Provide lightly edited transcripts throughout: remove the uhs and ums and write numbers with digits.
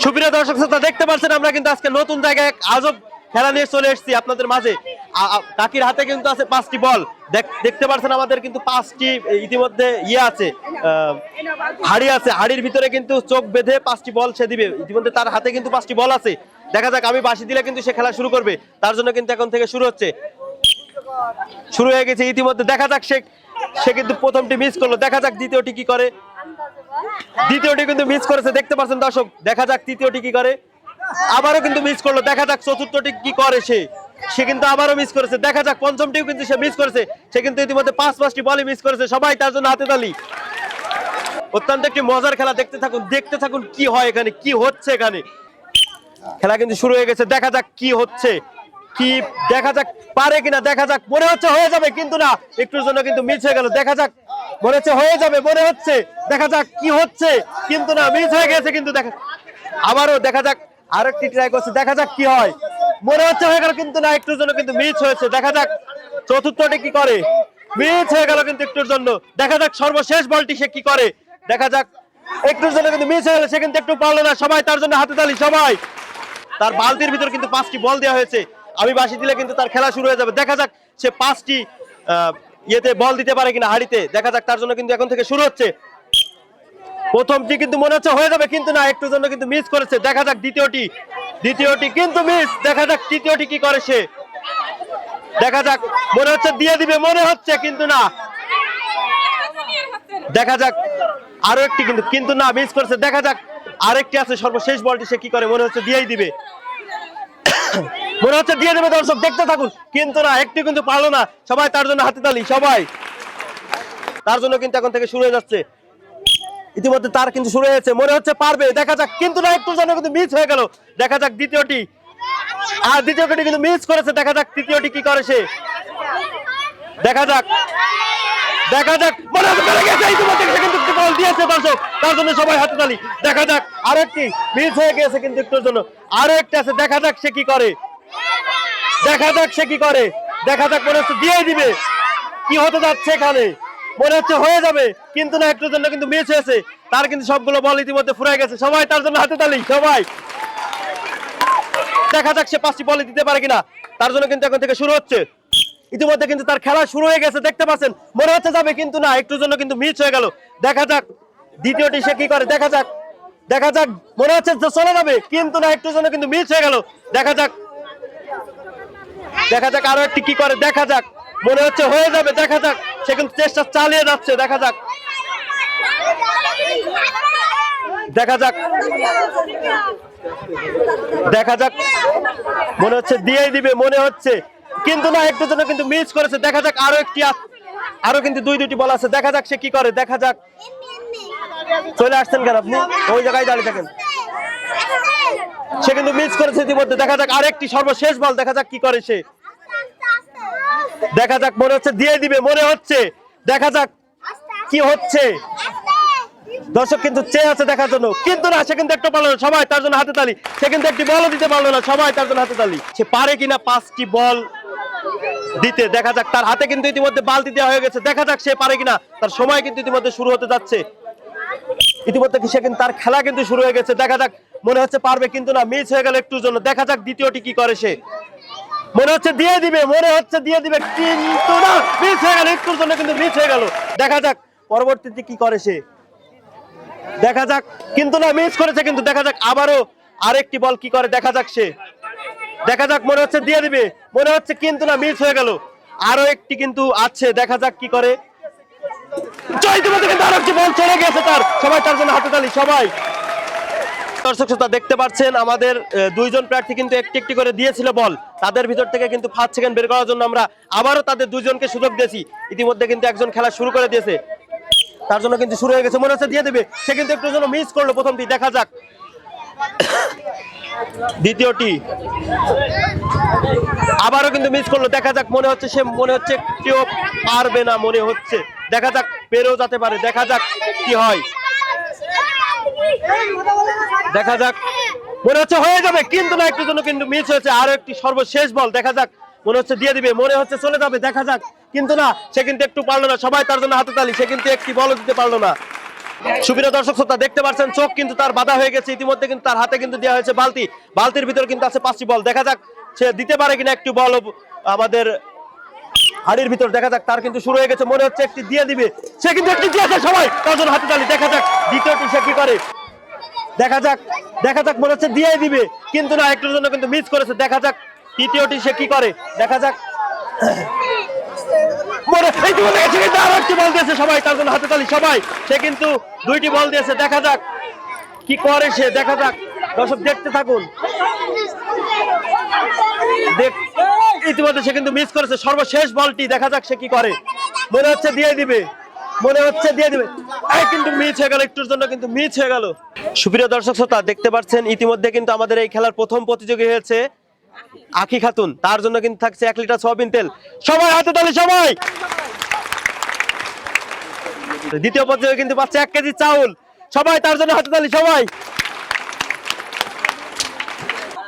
সুপ্রিয় দর্শক শ্রোতা দেখতে পাচ্ছেন আমরা কিন্তু আজকে নতুন জায়গায় আজব খেলা নিয়ে চলে এসেছি আপনাদের মাঝে। কাকির হাতে কিন্তু আছে 5টি বল, দেখতে পাচ্ছেন আমাদের কিন্তু 5টি ইতিমধ্যে আছে, হাড়ি আছে, হাড়ির ভিতরে কিন্তু চোখ বেঁধে 5টি বল সে দিবে। ইতিমধ্যে তার হাতে কিন্তু 5টি বল আছে। দেখা যাক, আমি বাঁশি দিলে কিন্তু সে খেলা শুরু করবে, তার জন্য কিন্তু এখন থেকে শুরু হচ্ছে, শুরু হয়ে গেছে ইতিমধ্যে। দেখা যাক সে কিন্তু প্রথমটি মিস করলো, দেখা যাক দ্বিতীয়টি কি করে। দ্বিতীয়টি কিন্তু মিস করেছে, দেখতে পাচ্ছেন দর্শক। দেখা যাক তৃতীয়টি কি করে, আবারও কিন্তু মিস করলো। দেখা যাক চতুর্থটি কি করে, সে কিন্তু আবারও মিস করেছে। দেখা যাক পঞ্চমটিও কিন্তু সে মিস করেছে, সে কিন্তু ইতিমধ্যে 5টি বলই মিস করেছে। সবাই তার জন্য হাতে তালি। অত্যন্ত একটি মজার খেলা, দেখতে থাকুন কি হয় এখানে, কি হচ্ছে এখানে। খেলা কিন্তু শুরু হয়ে গেছে, দেখা যাক কি হচ্ছে, কি দেখা যাক পারে কিনা। দেখা যাক, মনে হচ্ছে হয়ে যাবে, কিন্তু না, একটুর জন্য কিন্তু মিস হয়ে গেল। দেখা যাক, মনে হচ্ছে হয়ে যাবে, মনে হচ্ছে, দেখা যাক কি হচ্ছে, কিন্তু না, মিস হয়ে গেছে। কিন্তু দেখা আবারও, দেখা যাক আরেকটি ট্রাই করছে, দেখা যাক কি হয়। মনে হচ্ছে হয়ে গেল, কিন্তু না, একটুর জন্য কিন্তু মিস হয়েছে। দেখা যাক চতুর্থটি কি করে, মিস হয়ে গেল কিন্তু একটুর জন্য। দেখা যাক সর্বশেষ বলটি সে কি করে। দেখা যাক একটুর জন্য কিন্তু মিস হয়ে গেল, সে কিন্তু একটু পারলো না। সবাই তার জন্য হাতে তালি। সবাই, তার বালতির ভিতর কিন্তু 5টি বল দেওয়া হয়েছে, আমি বাঁশি দিলে কিন্তু তার খেলা শুরু হয়ে যাবে। দেখা যাক সে 5টি ইয়েতে বল দিতে পারে কিনা, হাড়িতে। দেখা যাক, তার জন্য কিন্তু এখন থেকে শুরু হচ্ছে। প্রথমটি কিন্তু মনে হচ্ছে হয়ে যাবে, কিন্তু না, একটুর জন্য কিন্তু মিস করেছে। দেখা যাক দ্বিতীয়টি কিন্তু মিস। দেখা যাক তৃতীয়টি কি করে সে। দেখা যাক, মনে হচ্ছে দিয়ে দিবে, মনে হচ্ছে, কিন্তু না। দেখা যাক আরো একটি, কিন্তু না, মিস করেছে। দেখা যাক আরেকটি আছে, সর্বশেষ বলটি সে কি করে। মনে হচ্ছে দিয়েই দিবে, মনে হচ্ছে দিয়ে দেবে। দর্শক দেখতে থাকুন, কিন্তু না, একটু কিন্তু পারলো না। সবাই তার জন্য হাতে তালি। সবাই তার জন্য কিন্তু এখন থেকে শুরু হয়ে যাচ্ছে। ইতিমধ্যে তার কিন্তু শুরু হয়েছে, মনে হচ্ছে পারবে। দেখা যাক, কিন্তু না, একটু জন্য কিন্তু মিস হয়ে গেল। দেখা যাক দ্বিতীয়টি, আর দ্বিতীয়টি কিন্তু মিস করেছে। দেখা যাক তৃতীয়টি কি করে সে। দেখা যাক মনে হচ্ছে পেরে গেছে। ইতিমধ্যে সে কিন্তু একটি বল দিয়েছে দর্শক, তার জন্য সবাই হাতে তালি। দেখা যাক আরেকটি মিস হয়ে গেছে, কিন্তু একটুর জন্য আরো একটি আছে। দেখা যাক সে কি করে, দেখা যাক সে কি করে। দেখা যাক, মনে হচ্ছে দিয়ে দিবে, কি হতে যাচ্ছে এখানে। মনে হচ্ছে হয়ে যাবে, কিন্তু না, একটুর জন্য কিন্তু মিস হয়েছে। তার কিন্তু সবগুলো বল ইতিমধ্যে ফুরাই গেছে। সবাই তার জন্য হাতে তালি। সবাই, দেখা যাক সে 5টি বল দিতে পারে কিনা, তার জন্য কিন্তু এখন থেকে শুরু হচ্ছে। ইতিমধ্যে কিন্তু তার খেলা শুরু হয়ে গেছে, দেখতে পাচ্ছেন। মনে হচ্ছে যাবে, কিন্তু না, একটুর জন্য কিন্তু মিস হয়ে গেল। দেখা যাক দ্বিতীয়টি সে কি করে। দেখা যাক মনে হচ্ছে চলে যাবে, কিন্তু না, একটুর জন্য কিন্তু মিস হয়ে গেল। দেখা যাক আরো একটি কি করে। দেখা যাক, মনে হচ্ছে হয়ে যাবে। দেখা যাক সে কিন্তু চেষ্টা চালিয়ে যাচ্ছে। দেখা যাক মনে হচ্ছে দিয়েই দিবে, মনে হচ্ছে, কিন্তু না, একটু জন্য কিন্তু মিস করেছে। দেখা যাক আরো কিন্তু 2টি বল আছে। দেখা যাক সে কি করে। দেখা যাক, চলে আসছেন কেন আপনি, ওই জায়গায় দাঁড়িয়ে থাকেন। সে কিন্তু মিস করেছে ইতিমধ্যে। দেখা যাক আরেকটি সর্বশেষ বল, দেখা যাক কি করে সে। দেখা যাক, মনে হচ্ছে দিয়ে দিবে, মনে হচ্ছে। দেখা যাক কি হচ্ছে। দর্শক কিন্তু চেয়ে আছে দেখার জন্য, কিন্তু না, সে কিন্তু একটু পারলো না। সবাই তার জন্য হাতে তালি। সে কিন্তু একটি বলও দিতে পারলো না। সবাই তার জন্য হাতে তালি। সে পারে কিনা 5টি বল দিতে। দেখা যাক, তার হাতে কিন্তু ইতিমধ্যে বালতি দেওয়া হয়ে গেছে। দেখা যাক সে পারে কিনা। তার সময় কিন্তু ইতিমধ্যে শুরু হতে যাচ্ছে। ইতিমধ্যে সে কিন্তু তার খেলা কিন্তু শুরু হয়ে গেছে। দেখা যাক, মনে হচ্ছে পারবে, কিন্তু না, মিস হয়ে গেল একটুর জন্য। দেখা যাক দ্বিতীয়টি কি করে সে। মনে হচ্ছে দিয়ে দিবে, কিন্তু না, মিস হয়ে গেল একটুর জন্য, কিন্তু মিস হয়ে গেল। দেখা যাক পরবর্তীতে কি করে সে। দেখা যাক, কিন্তু না, মিস করেছে। কিন্তু দেখা যাক আবারও আরেকটি বল কি করে। দেখা যাক সে। দেখা যাক, মনে হচ্ছে দিয়ে দিবে, মনে হচ্ছে, কিন্তু না, মিস হয়ে গেল। আরো একটি কিন্তু আছে, দেখা যাক কি করে। ইতিমধ্যে কিন্তু আরো একটি বল চলে গেছে তার। সবাই তার জন্য হাতে তালি। সবাই, দর্শক শ্রোতা দেখতে পাচ্ছেন আমাদের 2জন প্রার্থী কিন্তু একটি করে দিয়েছিল বল। তাদের ভিতর থেকে কিন্তু 5 সেকেন্ড বের করার জন্য আমরা আবারও তাদের 2জনকে সুযোগ দিয়েছি। ইতিমধ্যে কিন্তু একজন খেলা শুরু করে দিয়েছে, তার জন্য কিন্তু শুরু হয়ে গেছে। মনে হচ্ছে দিয়ে দেবে, সে কিন্তু একটু জন্য মিস করলো প্রথমটি। দেখা যাক দ্বিতীয়টি, আবারও কিন্তু মিস করলো। দেখা যাক, মনে হচ্ছে কেউ পারবে না, মনে হচ্ছে। দেখা যাক পেরেও যেতে পারে। দেখা যাক কি হয়। দেখা যাক, মনে হচ্ছে হয়ে যাবে, কিন্তু না, একটু জন্য কিন্তু মিস হয়েছে। আরো একটি সর্বশেষ বল। দেখা যাক, মনে হচ্ছে দিয়ে দিবে, মনে হচ্ছে চলে যাবে। দেখা যাক, কিন্তু না, সে কিন্তু একটু পারলো না। সবাই তার জন্য হাতে তালি। সে কিন্তু একটি বলও দিতে পারলো না। সুপ্রিয় দর্শক শ্রোতা দেখতে পাচ্ছেন চোখ কিন্তু তার বাধা হয়ে গেছে ইতিমধ্যে, কিন্তু তার হাতে কিন্তু দেওয়া হয়েছে বালতি, বালতির ভিতর কিন্তু আছে 5টি বল। দেখা যাক সে দিতে পারে কিনা একটু বল আমাদের হাড়ির ভিতর। দেখা যাক, তার কিন্তু শুরু হয়ে গেছে, মনে হচ্ছে একটি দিয়ে দিবে, সে কিন্তু একটি দিয়েছে। সবাই তার জন্য হাতে তালি। দেখা যাক দ্বিতীয়টি সে কি করে, দেখা যাক, দেখা যাক, মনে হচ্ছে দিয়ে দিবে, কিন্তু না, একটুর জন্য কিন্তু মিস করেছে। দেখা যাক তৃতীয়টি সে কি করে, দেখা যাক, আরো একটি বল দিয়েছে, সবাই তার জন্য হাতে তালি। সবাই, সে কিন্তু 2টি বল দিয়েছে। দেখা যাক কি করে সে, দেখা যাক, দর্শক দেখতে থাকুন। ইতিমধ্যে সে কিন্তু মিস করেছে সর্বশেষ বলটি। দেখা যাক সে কি করে, মনে হচ্ছে দিয়ে দিবে, মনে হচ্ছে দিয়ে দিবে, কিন্তু মিস হয়ে গেল, একটুর জন্য কিন্তু মিস হয়ে গেল। সুপ্রিয় দর্শক শ্রোতা দেখতে পাচ্ছেন ইতিমধ্যে কিন্তু আমাদের এই খেলার প্রথম প্রতিযোগী হয়েছে আখি খাতুন, তার জন্য কিন্তু থাকছে 1 লিটার সয়াবিন তেল। সবাই হাতে তালি, সবাই। দ্বিতীয় প্রতিযোগী কিন্তু পাচ্ছে 1 কেজি চাউল, সবাই তার জন্য হাতে তালি, সবাই।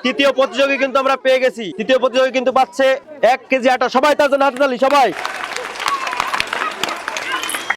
তৃতীয় প্রতিযোগী কিন্তু আমরা পেয়ে গেছি, তৃতীয় প্রতিযোগী কিন্তু পাচ্ছে 1 কেজি আটা, সবাই তার জন্য হাতে তালি, সবাই।